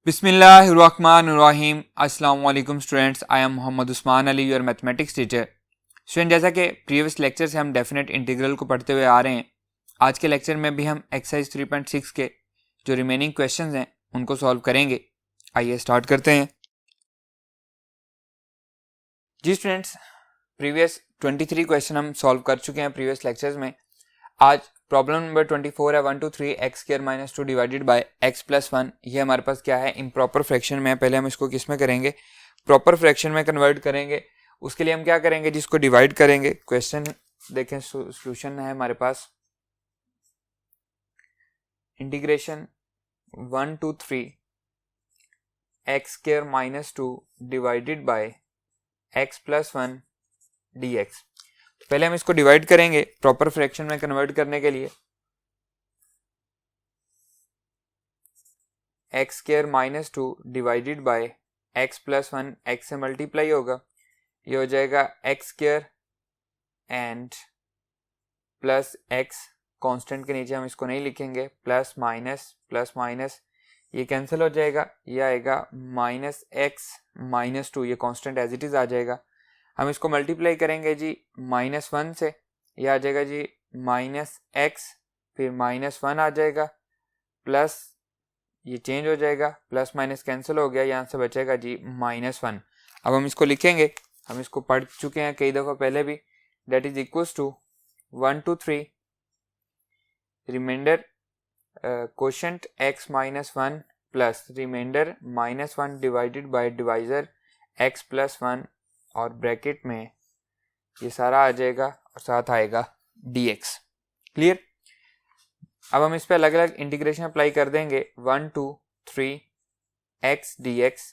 बिस्मिल्लाहिर्रहमानिर्रहीम। अस्सलाम वालेकुम students, I am Mohammad Usman Ali, your mathematics teacher. Student, जैसा कि प्रीवियस लेक्चर से हम डेफिनेट इंटीग्रल को पढ़ते हुए आ रहे हैं, आज के लेक्चर में भी हम एक्सरसाइज 3.6 के जो रिमेनिंग क्वेश्चंस हैं उनको सॉल्व करेंगे। आइए स्टार्ट करते हैं। जी स्टूडेंट्स, प्रीवियस 23 क्वेश्चन हम सॉल्व कर चुके हैं प्रीवियस लेक्चर्स में। आज प्रॉब्लम नंबर 24 है 1 2 3 x square minus 2 divided by x plus 1। ये हमारे पास क्या है, इम्प्रॉपर फ्रैक्शन में है। पहले हम इसको किस में करेंगे, प्रॉपर फ्रैक्शन में कन्वर्ट करेंगे। उसके लिए हम क्या करेंगे, जिसको डिवाइड करेंगे। क्वेश्चन देखें, सॉल्यूशन है हमारे पास integration 1 2 3 x square minus 2 divided by x plus 1 dx। पहले हम इसको डिवाइड करेंगे प्रॉपर फ्रैक्शन में कन्वर्ट करने के लिए। X square minus 2 divided by x plus 1, x से मल्टीप्लाई होगा, ये हो जाएगा x square and plus x. Constant के नीचे हम इसको नहीं लिखेंगे, प्लस माइनस ये कैंसिल हो जाएगा, ये आएगा माइनस एक्स माइनस 2, ये कांस्टेंट एज इट इज आ जाएगा। हम इसको मल्टीप्लाई करेंगे जी -1 से, यह आ जाएगा जी माइनस एक्स, फिर -1 आ जाएगा, प्लस ये चेंज हो जाएगा, प्लस माइनस कैंसिल हो गया, यहाँ से बचेगा जी -1। अब हम इसको लिखेंगे, हम इसको पढ़ चुके हैं कई दफ़ा पहले भी। That is equals to 1 2 3 remainder quotient x -1 plus remainder -1 divided by divisor x plus 1, और ब्रैकेट में ये सारा आ जाएगा और साथ आएगा dx। क्लियर। अब हम इस पे अलग अलग इंटीग्रेशन अप्लाई कर देंगे। 1 2 3 x dx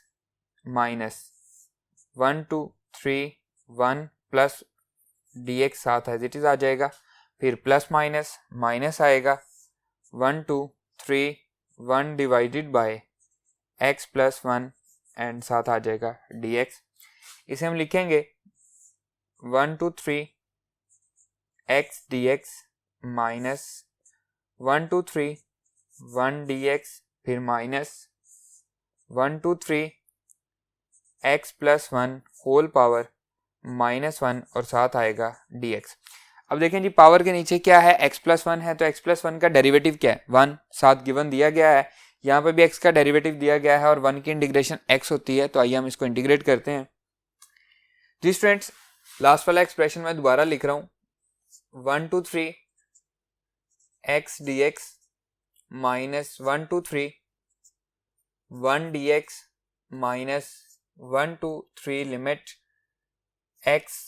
minus 1 2 3 1 plus dx साथ एज इट इज आ जाएगा, फिर प्लस माइनस आएगा 1 2 3 1 divided bye x plus 1 and साथ आ जाएगा dx। इसे हम लिखेंगे 1 2 3 x dx माइनस 1 2 3 1 dx, फिर minus 1 2 3 x plus 1 whole power -1 और साथ आएगा dx। अब देखें जी, पावर के नीचे क्या है, x प्लस 1 है, तो x प्लस 1 का डेरिवेटिव क्या है, 1 साथ गिवन दिया गया है। यहाँ पे भी x का डेरिवेटिव दिया गया है और 1 की इंटीग्रेशन x होती है, तो आइए हम इसको इंटीग्रेट करते हैं। जी स्टूडेंट्स, लास्ट वाला एक्सप्रेशन मैं दोबारा लिख रहा हूं, 1 2 3 x dx minus 1 2 3 1 dx minus 1 2 3 limit x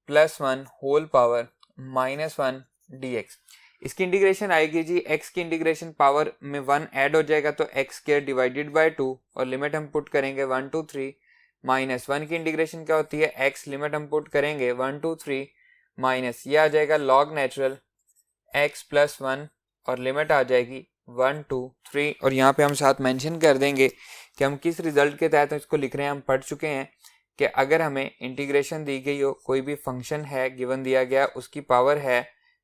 plus 1 whole power -1 dx। इसकी इंटीग्रेशन आएगी जी, x की इंटीग्रेशन पावर में 1 ऐड हो जाएगा तो x स्क्वायर डिवाइडेड बाय 2, और लिमिट हम पुट करेंगे 1 2 3 -1 की इंटीग्रेशन क्या होती है, x लिमिट हम पुट करेंगे 1 2 3 माइनस, ये आ जाएगा लॉग नेचुरल x प्लस 1, और लिमिट आ जाएगी 1 2 3, और यहाँ पे हम साथ मेंशन कर देंगे कि हम किस रिजल्ट के तहत इसको लिख रहे हैं। हम पढ़ चुके हैं कि अगर हमें इंटीग्रेशन दी गई हो, कोई भी फंक्शन है गिवन दिया गया, उसकी पावर है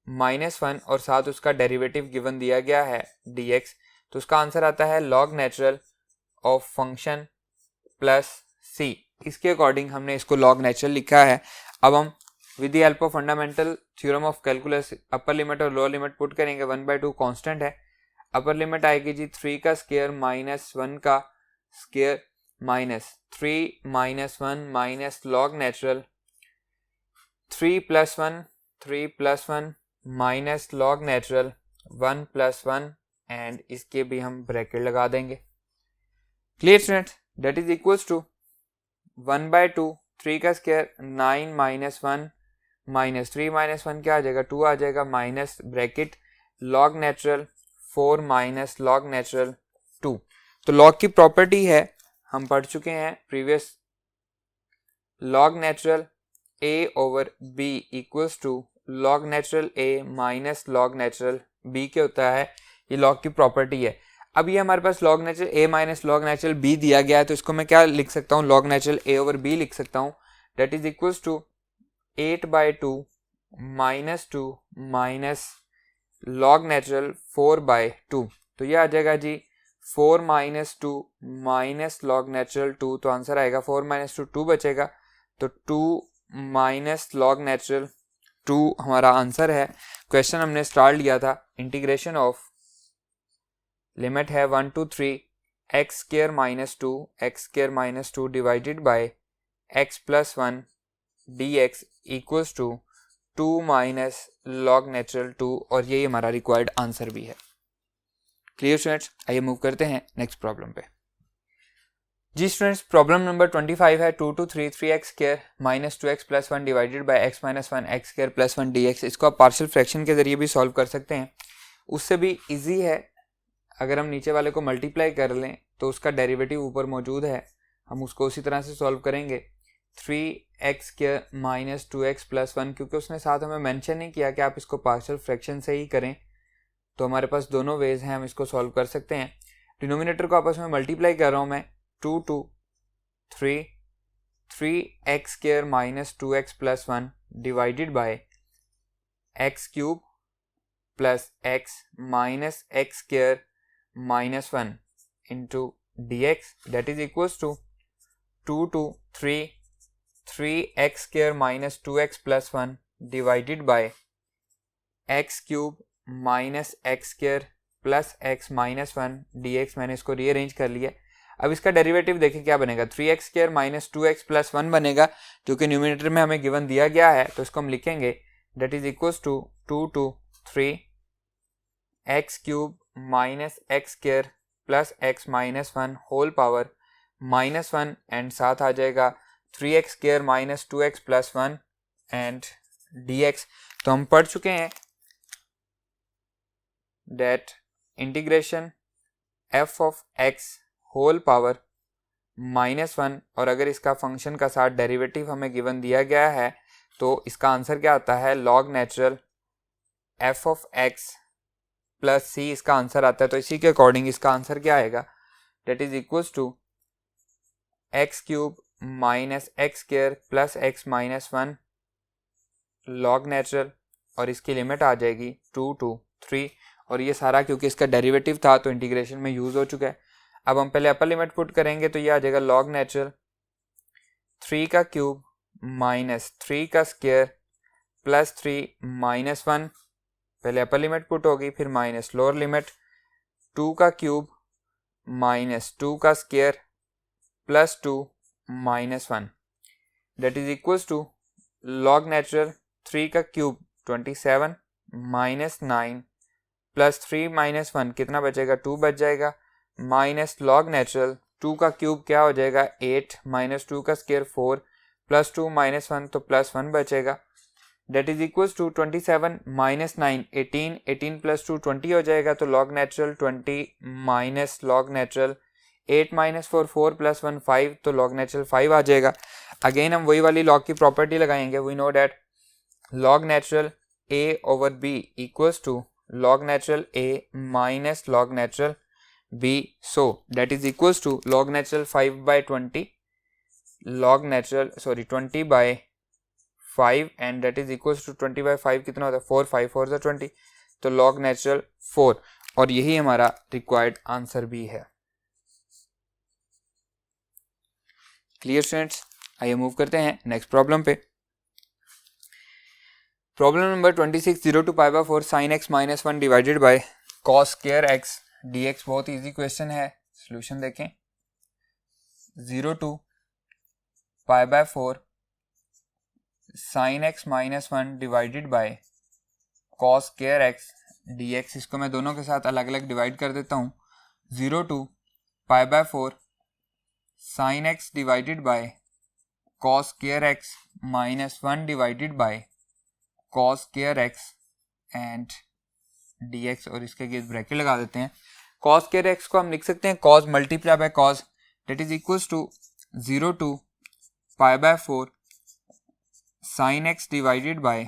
-1 और साथ उसका डेरिवेटिव गिवन दिया गया है dx, तो उसका आंसर आता है log natural of function plus c। इसके अकॉर्डिंग हमने इसको लॉग नेचुरल लिखा है। अब हम with the help of fundamental theorem of calculus upper limit और लोअर लिमिट पुट करेंगे। 1/2 कांस्टेंट है, अपर लिमिट आएगी जी 3 का स्क्वायर माइनस 1 का square minus 3 -1 minus log natural 3 plus 1 minus log natural 1 plus 1, and इसके भी हम ब्रैकेट लगा देंगे। Clear student. That is equals to 1/2 3 का स्क्वायर 9 -1 माइनस 3 -1 क्या आ जाएगा, 2 आ जाएगा, minus bracket log natural 4 minus log natural 2। तो लॉग की प्रॉपर्टी है, हम पढ़ चुके हैं previous, log natural a over b equals to log natural a minus log natural b के होता है। ये लॉग की प्रॉपर्टी है। अब ये हमारे पास log natural a minus log natural b दिया गया है, तो इसको मैं क्या लिख सकता हूँ, log natural a over b लिख सकता हूँ। That is equals to 8/2 -2 minus log natural 4/2, तो ये आ जाएगा जी 4 माइनस 2 माइनस लॉग नेचुरल 2, तो आंसर आएगा 4 माइनस 2 2 बचेगा, तो 2 माइनस लॉग नेचुरल 2 हमारा आंसर है। क्वेश्चन हमने स्टार्ट लिया था इंटीग्रेशन ऑफ, लिमिट है 1 to 3 x square minus 2 divided by x plus 1 dx equals to 2 minus log natural 2, और यही हमारा रिक्वायर्ड आंसर भी है। क्लियर स्टूडेंट्स, आइए मूव करते हैं नेक्स्ट प्रॉब्लम पे। जी स्टूडेंट्स, प्रॉब्लम नंबर 25 है 2 to 3 3x square minus 2x plus 1 divided bye x minus 1 x square plus 1 dx। इसको आप पार्शियल फ्रैक्शन के जरिए भी सॉल्व कर सकते हैं, उससे भी इजी है। अगर हम नीचे वाले को मल्टीप्लाई कर लें तो उसका डेरिवेटिव ऊपर मौजूद है, हम उसको उसी तरह से सॉल्व करेंगे। 3x square minus 2x plus 1, क्योंकि उसने साथ हमें मेंशन नहीं किया कि आप इसको पार्शियल फ्रैक्शन से ही करें, तो हमारे पास दोनों वेज हैं, हम इसको सॉल्व कर सकते हैं। डिनोमिनेटर को आपस में मल्टीप्लाई कर रहा हूँ मैं, 2 to 3 3x square minus 2x plus 1 divided by X cube plus x minus X square minus 1 into dx that is equals to 2 to 3 3x square minus 2x plus 1 divided by X cube minus X square plus x minus 1 dx। मैंने इसको rearrange कर लिया। अब इसका derivative देखें क्या बनेगा, 3x square minus 2x plus 1 बनेगा, जो कि न्यूमिनेटर में हमें गिवन दिया गया है, तो इसको हम लिखेंगे that is equals to 2 to 3 X cube minus X square plus x minus 1 whole power minus 1, and साथ आ जाएगा 3x square minus 2x plus 1 and dx। तो हम पढ़ चुके हैं that integration f of x whole power minus 1, और अगर इसका फंक्शन का साथ डेरिवेटिव हमें गिवन दिया गया है तो इसका आंसर क्या आता है, log natural f of x plus c इसका आंसर आता है। तो इसी के अकॉर्डिंग इसका आंसर क्या आएगा, that is equals to X cube minus X square plus X minus 1 log natural, और इसकी लिमिट आ जाएगी 2 to 3, और ये सारा क्योंकि इसका डेरिवेटिव था तो इंटीग्रेशन में यूज हो चुका है। अब हम पहले अपर लिमिट पुट करेंगे, तो ये आ जाएगा लॉग नेचुरल 3 का क्यूब माइनस 3 का स्क्वायर प्लस 3 माइनस 1, पहले अपर लिमिट पुट होगी, फिर माइनस लोअर लिमिट 2 का क्यूब माइनस 2 का square plus 2 minus 1 that is equals to log natural 3 का क्यूब 27 माइनस 9 प्लस 3 माइनस 1 कितना बचेगा, 2 बच जाएगा, माइनस लॉग नेचुरल 2 का क्यूब क्या हो जाएगा 8 माइनस 2 का स्क्वायर 4 प्लस 2 माइनस 1, तो प्लस 1 बचेगा, that is equals to 27 minus 9 18 18 plus 2 20 हो जाएगा, तो log natural 20 minus log natural 8 minus 4 4 plus 1 5, तो लॉग नेचुरल 5 आ जाएगा। अगेन हम वही वाली लॉग की प्रॉपर्टी लगाएंगे, we know that log natural a over b equals to log natural a minus log natural b, so that is equals to log natural 5/20 log natural 20 by 5, and that is equals to 20/5 कितना होता है 4 5 4 से 20, तो log natural 4, और यही हमारा required answer भी है। क्लियर स्टूडेंट्स, आइए मूव करते हैं नेक्स्ट प्रॉब्लम पे। Problem number 26 0 to π/4 sin x minus 1 divided by cos square x dx। बहुत इजी क्वेश्चन है, सोल्यूशन देखें। 0 to π/4 sin x minus 1 divided by cos square x dx, इसको मैं दोनों के साथ अलग अलग डिवाइड कर देता हूँ। 0 to π/4 sin x divided by cos square x minus 1 divided by cos square x and dx, और इसके आगे ब्रैकेट लगा देते हैं। cos स्क्वायर x को हम लिख सकते हैं cos multiply by cos, that is equals to 0 to π/4 sin x divided by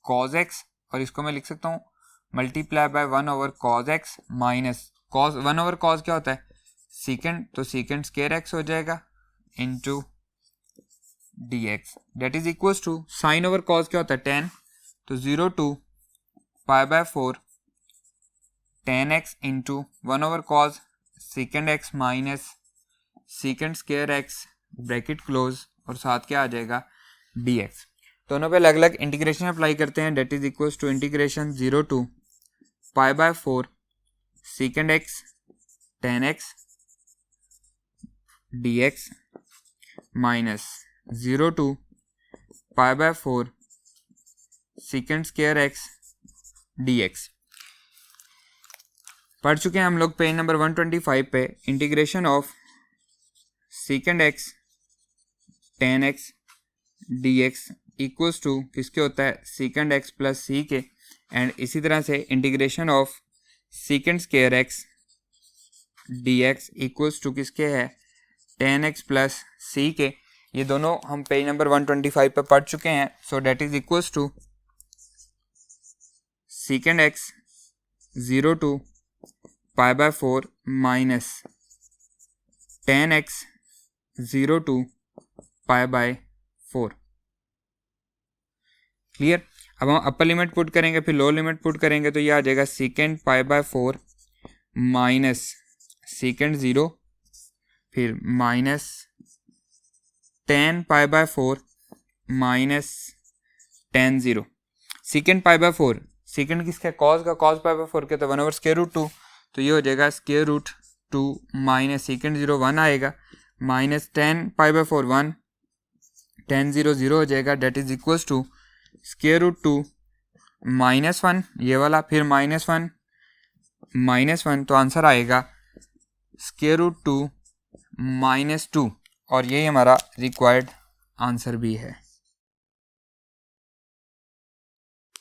cos x, और इसको मैं लिख सकता हूँ multiply by 1 over cos x minus cos 1 over cos क्या होता है सीकेंड, तो सीकेंड स्क्वायर x हो जाएगा into dx, that is equals to sine over cos क्या होता है tan, तो 0 to π/4 10x into 1/cos second x minus second square x bracket close और साथ क्या आ जाएगा dx। दोनों पे अलग अलग इंटीग्रेशन अप्लाई करते हैं। That is equals to integration 0 to π/4 second x 10x dx minus 0 to π/4 second square x dx। पढ़ चुके हैं हम लोग पेज नंबर 125 पे integration of second x 10x dx equals to किसके होता है सेकेंड एक्स प्लस सी के, एंड इसी तरह से integration of second square x dx equals to किसके है 10x प्लस सी के। ये दोनों हम पेज नंबर 125 पे पढ़ चुके हैं। So that is equals to second x 0 to π/4 minus 10x 0 to π/4। Clear. अब हम अपर लिमिट पुट करेंगे फिर लोअर लिमिट पुट करेंगे तो ये आ जाएगा सेकेंड π/4 माइनस सेकेंड 0 फिर माइनस 10 π/4 माइनस 10 0। सेकेंड π/4 सेकेंड किसका कॉस का कॉस π/4 के तो 1/√2 तो ये हो जाएगा √2 माइनस सेकेंड 0 1 आएगा माइनस 10 π/4 1 10 0 0 हो जाएगा। डेट इज इक्वल्स टू √2 -1 ये वाला फिर -1 तो आंसर आएगा √2 -2 और यही हमारा रिक्वायर्ड आंसर भी है।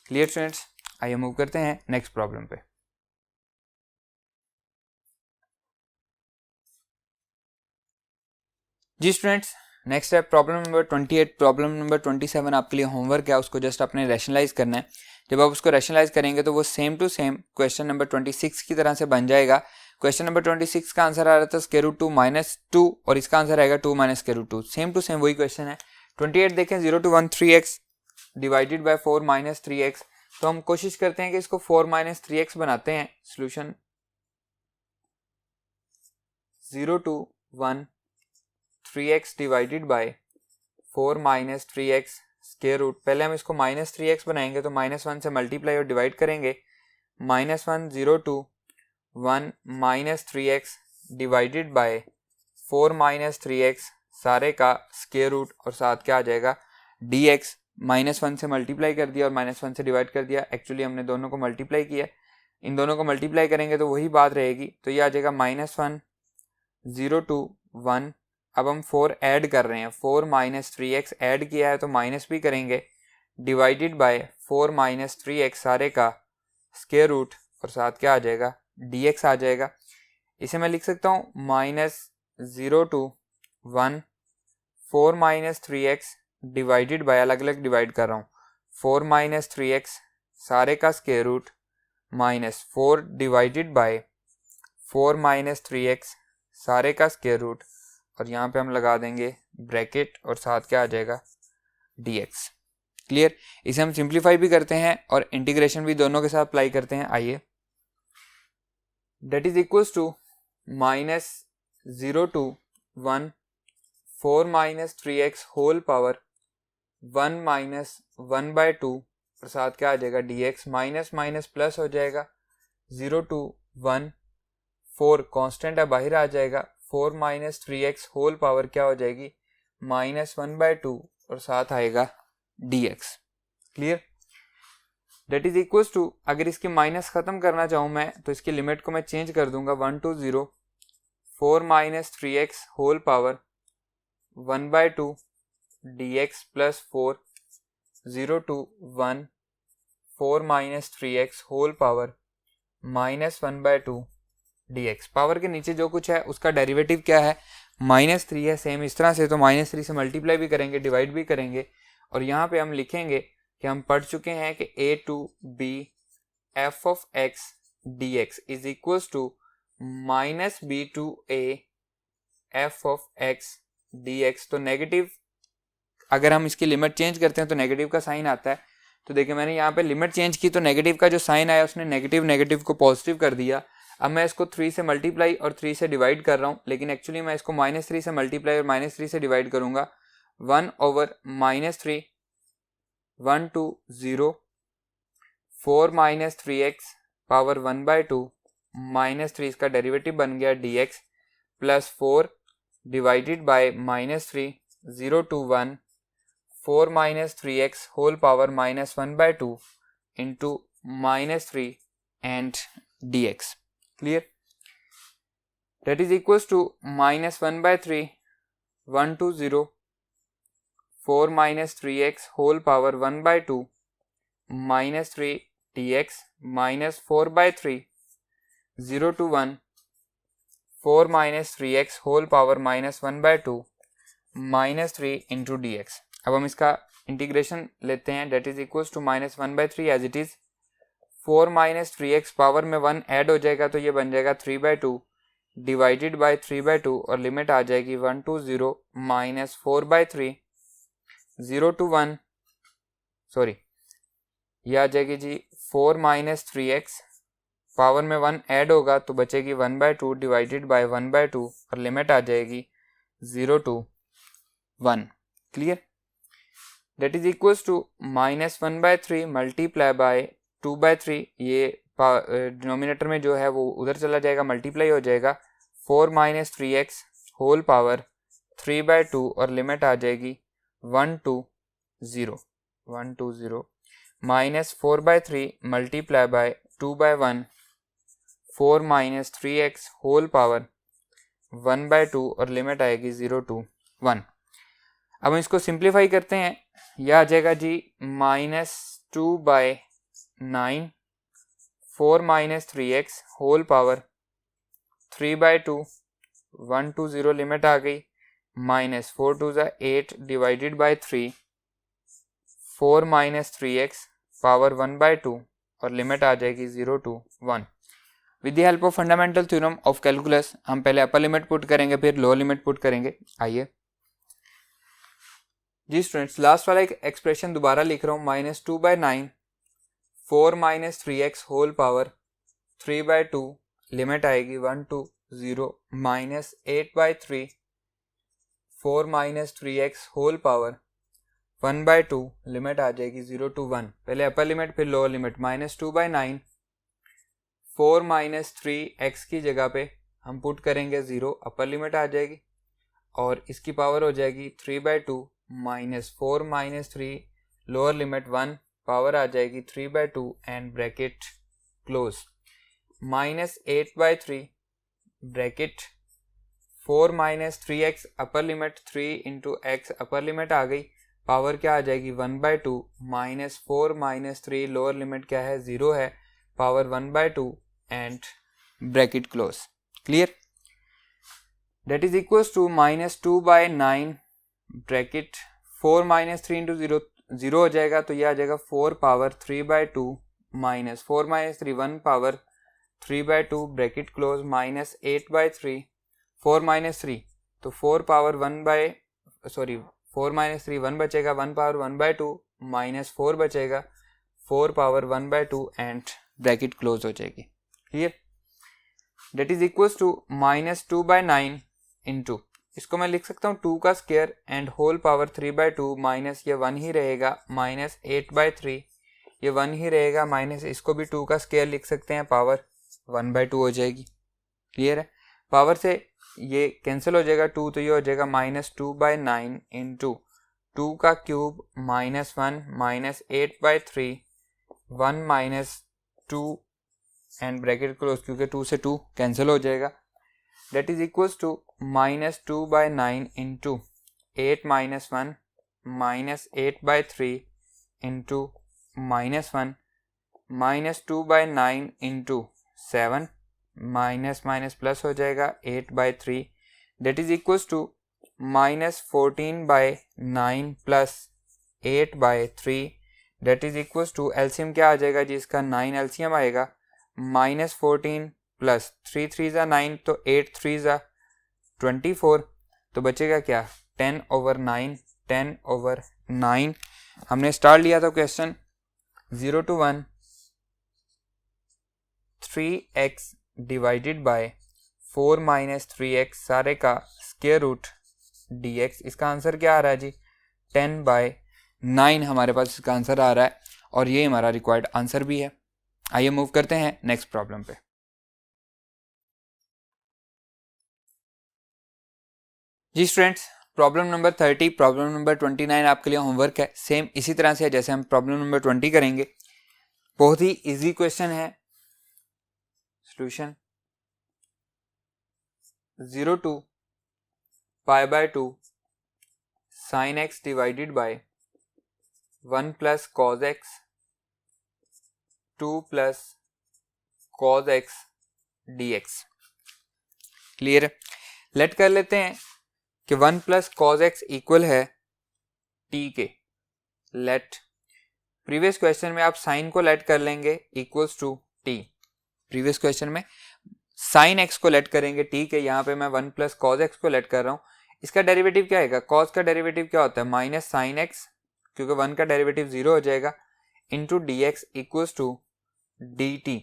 क्लियर स्टूडेंट्स, आइए मूव करते हैं नेक्स्ट प्रॉब्लम पे। जी स्टूडेंट्स, नेक्स्ट है प्रॉब्लम नंबर 28। प्रॉब्लम नंबर 27 आपके लिए होमवर्क है, उसको जस्ट आपने रैशनलाइज करना है। जब आप उसको रैशनलाइज करेंगे तो वो same to same question number 26 की तरह से बन जाएगा। क्वेश्चन नंबर 26 का आंसर आ रहा था √2 -2 और इसका आंसर आएगा 2 - √2। सेम टू सेम वही क्वेश्चन है। 28 देखें 0 to 1 3x divided by 4 - 3x। तो हम कोशिश करते हैं कि इसको 4 - 3x बनाते हैं। Solution 0 to 1 3x divided by 4 - 3x square root. पहले हम इसको -3x बनाएंगे तो -1 से मल्टीप्लाई और डिवाइड करेंगे। -1 0 to 1 -3x divided by 4 - 3x सारे का स्क्वायर रूट और साथ क्या आ जाएगा dx। -1 से मल्टीप्लाई कर दिया और -1 से डिवाइड कर दिया। एक्चुअली हमने दोनों को मल्टीप्लाई किया, इन दोनों को मल्टीप्लाई करेंगे तो वही बात रहेगी। तो ये आ जाएगा -1 0 to 1। अब हम 4 ऐड कर रहे हैं, 4 - 3x ऐड किया है तो माइनस भी करेंगे डिवाइडेड बाय 4 - 3x सारे का स्क्वायर रूट और साथ क्या आ जाएगा dx आ जाएगा। इसे मैं लिख सकता हूँ -0 to 1 4 - 3x डिवाइडेड बाय, अलग अलग डिवाइड कर रहा हूँ, 4 - 3x सारे का square root -4 divided by 4 - 3x सारे का स्क्वायर रूट और यहाँ पे हम लगा देंगे ब्रैकेट और साथ क्या आ जाएगा dx। क्लियर। इसे हम सिंप्लीफाई भी करते हैं और इंटीग्रेशन भी दोनों के साथ अप्लाई करते हैं। आइए, that is equals to -0 to 1 4 - 3x whole power 1 - 1/2 और साथ क्या आ जाएगा dx। माइनस प्लस हो जाएगा 0 to 1 4 कांस्टेंट है बाहर आ जाएगा। 4 - 3x होल पावर क्या हो जाएगी -1/2 और साथ आएगा dx। Clear. That is equals to, अगर इसके माइनस खत्म करना चाहूँ मैं तो इसकी लिमिट को मैं चेंज कर दूंगा 1 to 0 4 - 3x whole power 1/2 dx plus 4 0 to 1 4 - 3x whole power -1/2 dx। Power के नीचे जो कुछ है उसका डेरिवेटिव क्या है -3 है। सेम इस तरह से तो -3 से मल्टीप्लाई भी करेंगे डिवाइड भी करेंगे और यहाँ पे हम लिखेंगे कि हम पढ़ चुके हैं कि a to b f of x dx is equals to -b to a f of x dx। तो नेगेटिव, अगर हम इसकी लिमिट चेंज करते हैं तो नेगेटिव का साइन आता है। तो देखिए मैंने यहाँ पे लिमिट चेंज की तो नेगेटिव का जो साइन आया उसने नेगेटिव नेगेटिव को पॉजिटिव कर दिया। अब मैं इसको 3 से मल्टीप्लाई और 3 से डिवाइड कर रहा हूँ, लेकिन एक्चुअली मैं इसको -3 से मल्टीप्लाई और -3 से डिवाइड करूँगा। 1/-3 1 to 0 4 - 3x पावर 1/2 -3 इसका डेरिवेटिव बन गया dx plus 4 divided by -3 0 to 1 4 - 3x whole power -1/2 into -3 and dx। Clear? That is equals to -1/3 1 to 0 4 - 3x whole power 1/2 -3 dx minus 4/3 0 to 1 4 - 3x whole power -1/2 -3 into dx। अब हम इसका integration लेते हैं। That is equals to -1/3 as it is 4 - 3x power में 1 add हो जाएगा तो ये बन जाएगा 3/2 डिवाइडेड बाय 3/2 और लिमिट आ जाएगी 1 to 0 -4/3 0 to 1 सॉरी ये आ जाएगी जी 4 - 3x पावर में 1 ऐड होगा तो बचेगी 1/2 डिवाइडेड बाय 1/2 और लिमिट आ जाएगी 0 to 1। Clear? That is equals to -1/3 multiply by 2/3 ये डिनोमिनेटर में जो है वो उधर चला जाएगा, मल्टीप्लाई हो जाएगा 4 - 3x होल पावर 3/2 और लिमिट आ जाएगी 1 to 0 -4/3 multiply by 2/1 4 - 3x whole power 1/2 और लिमिट आएगी 0 to 1। अब हम इसको सिंप्लीफाई करते हैं। यह आ जाएगा जी -2/9 4 - 3x whole power 3/2 1 to 0 limit आ गई -4 2 8 डिवाइडेड बाय 3 4 - 3x पावर 1/2 और लिमिट आ जाएगी 0 to 1। With the help of fundamental theorem of calculus हम पहले अपर लिमिट पुट करेंगे फिर लोअर लिमिट पुट करेंगे। आइए जी स्टूडेंट्स, लास्ट वाला एक एक्सप्रेशन दोबारा लिख रहा हूँ। -2/9 4 - 3x होल पावर 3/2 लिमिट आएगी 1 to 0 -8/3 4 - 3x whole power 1/2 limit आ जाएगी 0 to 1। पहले अपर लिमिट फिर लोअर लिमिट। -2/9 4 - 3x की जगह पे हम पुट करेंगे 0, अपर लिमिट आ जाएगी और इसकी पावर हो जाएगी 3/2 -4 - 3 लोअर लिमिट 1 पावर आ जाएगी 3/2 and bracket close -8/3 bracket 4 - 3x upper limit 3 into x upper limit आ गई, पावर क्या आ जाएगी 1/2 -4 - 3 लोअर लिमिट क्या है 0 है, power 1/2 and bracket close. Clear? That is equals to -2/9 bracket 4 - 3 into 0 हो जाएगा तो यह आ जाएगा 4 पावर 3/2 -4 - 3 1 पावर 3/2 ब्रैकेट क्लोज -8/3 4 - 3 तो 4 पावर 4 - 3 1 बचेगा 1 पावर 1/2 -4 बचेगा 4 पावर 1/2 एंड ब्रैकेट क्लोज हो जाएगी। Clear? That is equals to -2/9 into इसको मैं लिख सकता हूँ 2 का square and whole power 3/2 minus ये 1 ही रहेगा -8/3 ये 1 ही रहेगा माइनस इसको भी 2 का स्क्वायर लिख सकते हैं, पावर 1/2 हो जाएगी। क्लियर है? पावर से ये कैंसिल हो जाएगा 2 तो ये हो जाएगा -2/9 इंटू 2 का क्यूब -1 -8/3 1 -2 एंड ब्रैकेट क्लोज क्योंकि 2 से 2 कैंसिल हो जाएगा। That is equals to -2/9 into 8 - 1 -8/3 into -1 -2/9 into 7 minus plus हो जाएगा 8/3 that is equals to -14/9 plus 8/3 that is equals to LCM क्या आ जाएगा जी इसका 9 एलसीएम आएगा -14 प्लस 3 3 9 तो 8 3 24 तो बचेगा क्या 10/9 10/9। हमने स्टार्ट लिया था question 0 to 1 3x divided by 4 minus 3x सारे का स्क्वायर रूट dx। इसका आंसर क्या आ रहा है जी? 10/9 हमारे पास इसका आंसर आ रहा है और ये हमारा रिक्वायर्ड आंसर भी है। आइए मूव करते हैं नेक्स्ट प्रॉब्लम पे। जी students, problem number 30, problem number 29 आपके लिए होमवर्क है। सेम इसी तरह से है जैसे हम प्रॉब्लम नंबर 20 करेंगे। बहुत ही इजी क्वेश्चन है। Solution 0 to π/2 sin x divided by 1 plus cos x 2 plus cos x dx। Clear? Let कर लेते हैं कि 1 प्लस cos x इक्वल है t के। लेट प्रीवियस क्वेश्चन में आप साइन को लेट कर लेंगे equals to t। Previous question में साइन x को लेट करेंगे t के, यहाँ पे मैं 1 प्लस cos x को लेट कर रहा हूँ। इसका डेरिवेटिव क्या आएगा? cos का डेरिवेटिव क्या होता है? माइनस साइन x, क्योंकि 1 का डेरिवेटिव 0 हो जाएगा, into dx equals to dt।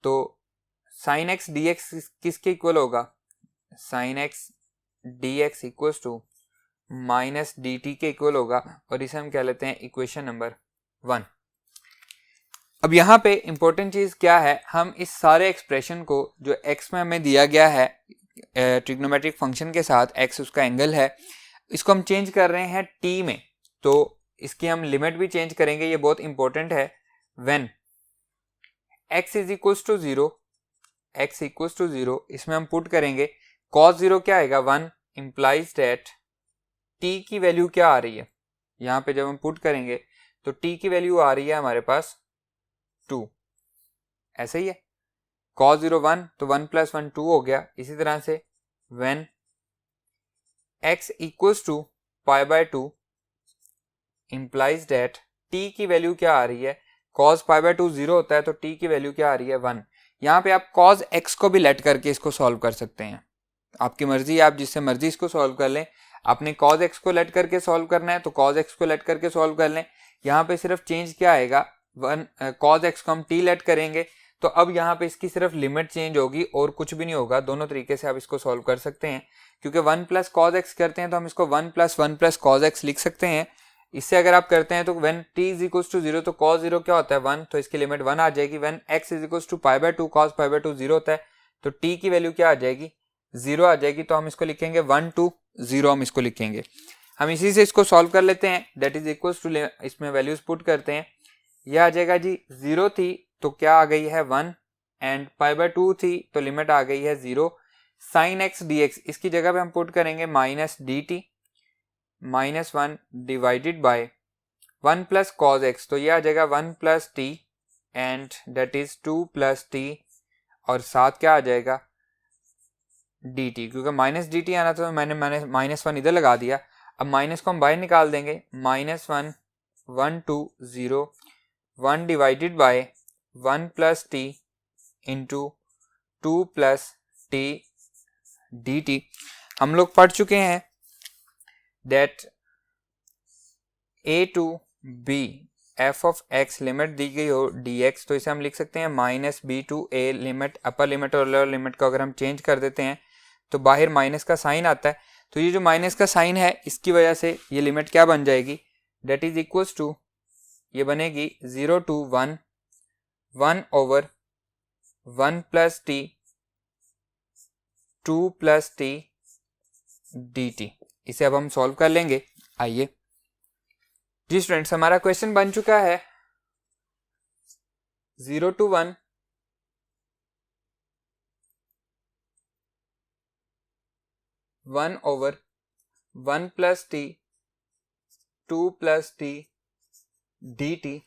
तो साइन x dx किसके इक्वल होगा? Sine x dx equals to minus dt के इक्वल होगा और इसे हम कह लेते हैं इक्वेशन नंबर 1। अब यहाँ पे इंपॉर्टेंट चीज क्या है, हम इस सारे एक्सप्रेशन को जो x में हमें दिया गया है ट्रिग्नोमेट्रिक फंक्शन के साथ, x उसका एंगल है, इसको हम चेंज कर रहे हैं t में। तो इसकी हम लिमिट भी चेंज करेंगे, ये बहुत इंपॉर्टेंट है। When x is equals to 0, x equals to 0, इसमें हम पुट करेंगे cos 0 क्या आएगा? 1 इम्प्लाइज दैट t की वैल्यू क्या आ रही है? यहाँ पे जब हम पुट करेंगे तो t की वैल्यू आ रही है हमारे पास 2। ऐसे ही है, cos 0 1 तो 1 प्लस 1 2 हो गया। इसी तरह से when x equals to π/2 implies that t की वैल्यू क्या आ रही है? cos π/2 0 होता है तो t की वैल्यू क्या आ रही है? 1। यहाँ पे आप cos x को भी लेट करके इसको सॉल्व कर सकते हैं, आपकी मर्जी, आप जिससे मर्जी इसको सॉल्व कर लें। आपने cos x को लेट करके सॉल्व करना है तो cos x को लेट करके सॉल्व कर लें। यहाँ पे सिर्फ चेंज क्या आएगा? cos x को हम t लेट करेंगे तो अब यहाँ पे इसकी सिर्फ लिमिट चेंज होगी और कुछ भी नहीं होगा। दोनों तरीके से आप इसको सॉल्व कर सकते हैं, क्योंकि 1 प्लस cos x करते हैं तो हम इसको 1 प्लस cos x लिख सकते हैं। इससे अगर आप करते हैं तो when t is equals to 0 तो cos 0 क्या होता है? 1, तो इसकी लिमिट 1 आ जाएगी। when x is equals to π/2 cos π/2 0 होता है तो t की वैल्यू क्या आ जाएगी? 0 आ जाएगी। तो हम इसको लिखेंगे 1 to 0, हम इसको लिखेंगे। हम इसी से इसको सॉल्व कर लेते हैं, दैट इज इक्वल्स टू, इसमें वैल्यूज पुट करते हैं। यह आ जाएगा जी 0 थी तो क्या आ गई है? 1, एंड π/2 थी तो लिमिट आ गई है 0। साइन x dx, इसकी जगह पे हम पुट करेंगे minus dt minus 1 divided by 1 plus cos x, तो यह आ जाएगा 1 plus t and that is 2 plus t और साथ क्या आ जाएगा? dt, क्योंकि माइनस dt आना था तो मैंने माइनस 1 इधर लगा दिया। अब माइनस को हम बाहर निकाल देंगे, minus 1 1 2 0 1 divided by 1 plus t into 2 plus t dt। हम लोग पढ़ चुके हैं that a to b f of x limit दी गई हो dx, तो इसे हम लिख सकते हैं minus b to a। Limit, upper limit और लोअर लिमिट को अगर हम चेंज कर देते हैं तो बाहर माइनस का साइन आता है। तो ये जो माइनस का साइन है इसकी वजह से ये लिमिट क्या बन जाएगी? दैट इज इक्वल्स टू, ये बनेगी 0 to 1 1 over 1 plus t 2 plus t dt। इसे अब हम सॉल्व कर लेंगे। आइए जी स्टूडेंट्स, हमारा क्वेश्चन बन चुका है 0 to 1 1 over 1 plus t 2 plus t dt,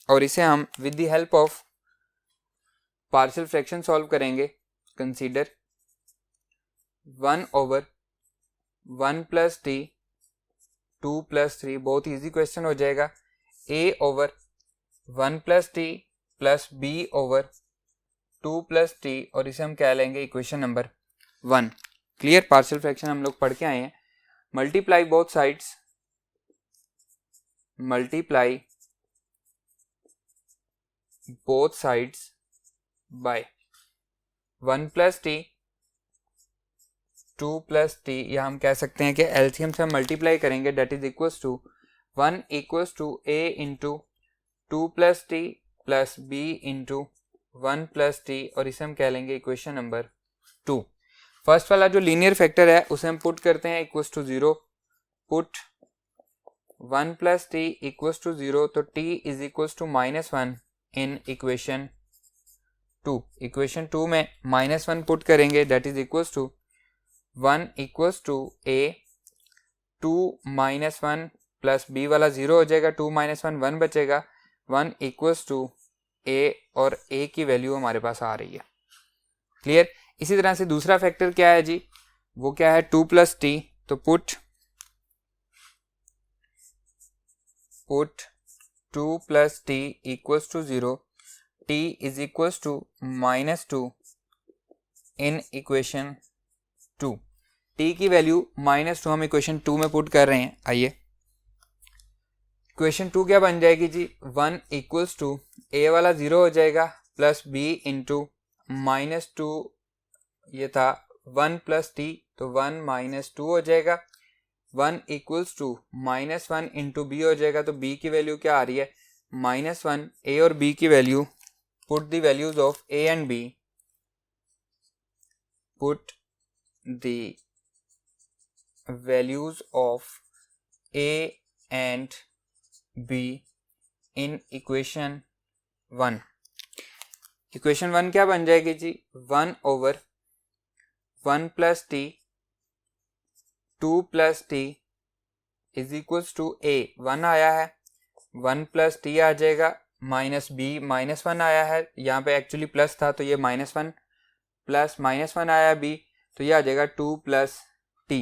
और इसे हम with the help of partial fraction solve करेंगे। Consider 1 over 1 plus t 2 plus 3, बहुत इजी क्वेश्चन हो जाएगा। a over 1 plus t plus b over 2 plus t, और इसे हम क्या लेंगे? Equation number 1। Clear? Partial fraction हम लोग पढ़ के आए हैं। Multiply both sides, multiply both sides by 1 plus t 2 plus T, या हम कह सकते हैं कि एलसीएम से हम मल्टीप्लाई करेंगे, that is equals to 1 equals to a into 2 plus t plus b into 1 plus t, और इसे हम कह लेंगे इक्वेशन नंबर 2। फर्स्ट वाला जो लीनियर फैक्टर है उसे हम पुट करते हैं equals to 0, put 1 plus t equals to 0, तो t is equals to -1 in equation 2। Equation 2 में -1 पुट करेंगे, that is equals to 1 equals to a 2 -1 plus b वाला 0 हो जाएगा, 2 -1 1 बचेगा, 1 इक्वल्स टू a, और a की वैल्यू हमारे पास आ रही है। क्लियर। इसी तरह से दूसरा फैक्टर क्या है जी, वो क्या है 2 प्लस टी, तो put 2 plus t equals to 0, t is equals to -2 in equation 2। t की वैल्यू -2 हम इक्वेशन 2 में पुट कर रहे हैं। आइए इक्वेशन 2 क्या बन जाएगी जी, 1 इक्वल्स टू a वाला 0 हो जाएगा प्लस b इंटू -2, ये था 1 प्लस टी, तो 1 -2 हो जाएगा, 1 इक्वल्स टू -1 इंटू बी हो जाएगा, तो b की वैल्यू क्या आ रही है -1। a और b की value, put the values of a and b, put the values of a and b in equation 1। Equation 1 क्या बन जाएगी जी, 1 over 1 plus t 2 plus t is equals to a, 1 आया है, 1 प्लस टी आ जाएगा, minus b -1 आया है, यहाँ पे एक्चुअली प्लस था तो ये -1 प्लस -1 आया b, तो ये आ जाएगा 2 प्लस टी।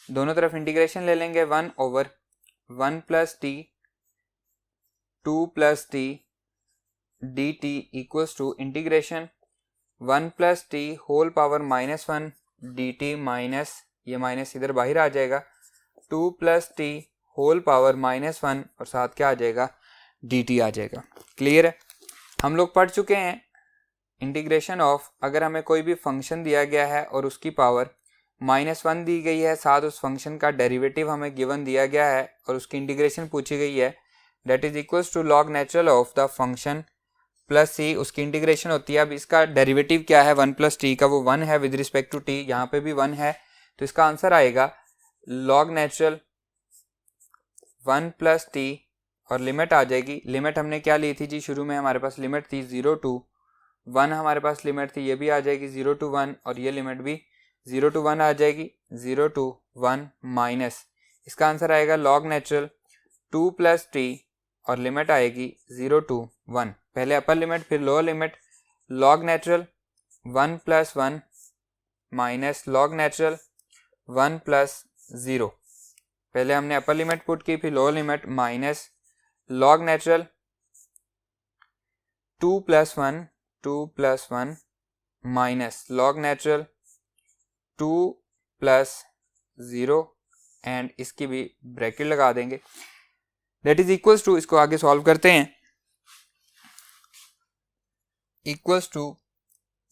दोनों तरफ इंटीग्रेशन ले लेंगे, 1 over 1 plus t 2 plus t d t equals to integration 1 plus t whole power -1 d t, minus ये माइनस इधर बाहर आ जाएगा, 2 प्लस टी होल पावर -1, और साथ क्या आ जाएगा डी टी आ जाएगा। क्लियर है। हम लोग पढ़ चुके हैं इंटीग्रेशन ऑफ, अगर हमें कोई भी फंक्शन दिया गया है और उसकी पावर -1 दी गई है, साथ उस फंक्शन का डेरिवेटिव हमें गिवन दिया गया है और उसकी इंटीग्रेशन पूछी गई है, that is equals to log natural of the function plus C, उसकी इंटीग्रेशन होती है। अब इसका डेरिवेटिव क्या है 1 प्लस टी का, वो 1 है विद रिस्पेक्ट टू टी, यहाँ पे भी 1 है, तो इसका आंसर आएगा लॉग नेचुरल 1 प्लस टी, और लिमिट आ जाएगी। लिमिट हमने क्या ली थी जी, शुरू में हमारे पास लिमिट थी 0 to 1, हमारे पास लिमिट थी, ये भी आ जाएगी 0 to 1, और ये लिमिट भी 0 to 1 आ जाएगी, 0 to 1 माइनस, इसका आंसर आएगा लॉग नेचुरल 2 प्लस टी, और लिमिट आएगी 0 to 1, पहले अपर लिमिट फिर lower limit, log natural 1 plus 1 minus log natural 1 plus 0, पहले हमने अपर लिमिट पुट की फिर lower limit, minus log natural 2 plus 1 minus log natural 2 plus 0, and इसकी भी ब्रैकेट लगा देंगे, दैट इज इक्वल्स टू, इसको आगे सॉल्व करते हैं, equals to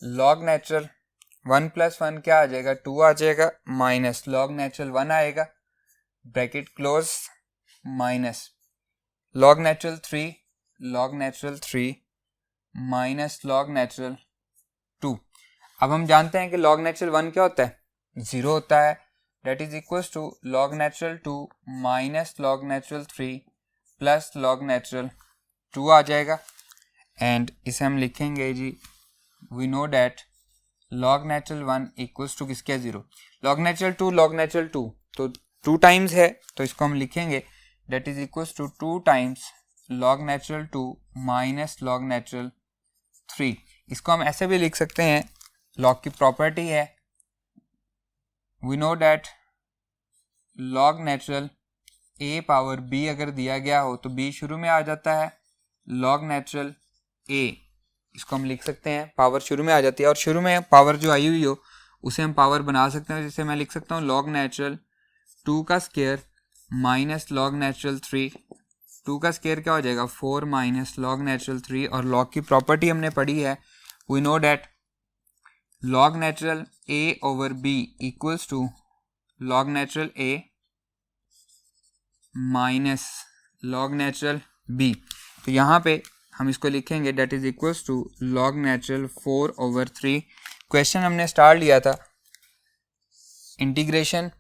log natural 1 plus 1 क्या आ जाएगा 2 आ जाएगा, माइनस लॉग नेचुरल 1 आएगा, bracket close, minus log natural 3 minus log natural 2। अब हम जानते हैं कि लॉग नेचुरल 1 क्या होता है 0 होता है, that is equals to log natural 2 minus log natural 3 plus log natural 2 आ जाएगा, एंड इसे हम लिखेंगे जी, we know that log natural 1 equals to किसके 0, लॉग नेचुरल 2 तो 2 टाइम्स है, तो इसको हम लिखेंगे that is equals to 2 times log natural 2 minus log natural 3। इसको हम ऐसे भी लिख सकते हैं, log की प्रॉपर्टी है, we know that log natural a power b अगर दिया गया हो तो b शुरू में आ जाता है, log natural a इसको हम लिख सकते हैं, पावर शुरू में आ जाती है, और शुरू में पावर जो आई हुई हो उसे हम पावर बना सकते हैं, जिसे मैं लिख सकता हूँ log natural 2 का स्क्वायर माइनस लॉग नेचुरल 3 2 का स्क्वायर क्या हो जाएगा 4 माइनस लॉग नेचुरल 3, और लॉग की प्रॉपर्टी हमने पढ़ी है, we know that log natural a over b equals to log natural a minus log natural b। तो यहाँ पे हम इसको लिखेंगे that is equals to log natural 4 over 3। Question हमने स्टार्ट लिया था integration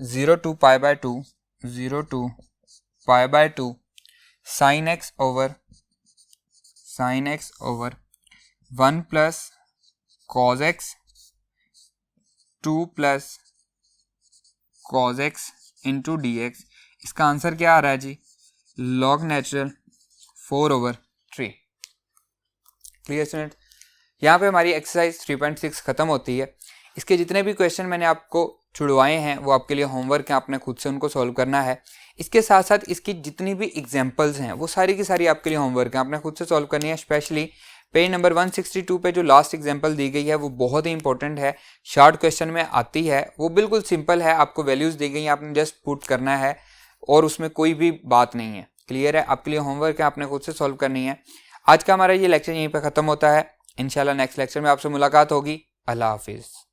0 to pi by 2 sin x over 1 plus cos x 2 plus cos x into dx। इसका आंसर क्या आ रहा है जी log natural 4 over 3। Clear student, यहाँ पे हमारी एक्सरसाइज 3.6 खत्म होती है। इसके जितने भी क्वेश्चन मैंने आपको छुड़वाए हैं वो आपके लिए होमवर्क है, आपने खुद से उनको सॉल्व करना है। इसके साथ साथ इसकी जितनी भी एग्जांपल्स हैं वो सारी की सारी आपके लिए होमवर्क है, आपने खुद से सॉल्व करनी है। स्पेशली पेज नंबर 162 पे जो लास्ट एग्जांपल दी गई है वो बहुत ही इंपॉर्टेंट है, शॉर्ट क्वेश्चन में आती है, वो बिल्कुल सिंपल है, आपको वैल्यूज़ दी गई हैं, आपने जस्ट पुट करना है और उसमें कोई भी बात नहीं है। क्लियर है, आपके लिए होमवर्क है, आपने खुद से सॉल्व करनी है। आज का हमारा ये लेक्चर यहीं पर ख़त्म होता है। इंशाल्लाह नेक्स्ट लेक्चर में आपसे मुलाकात होगी। अल्लाह हाफिज़।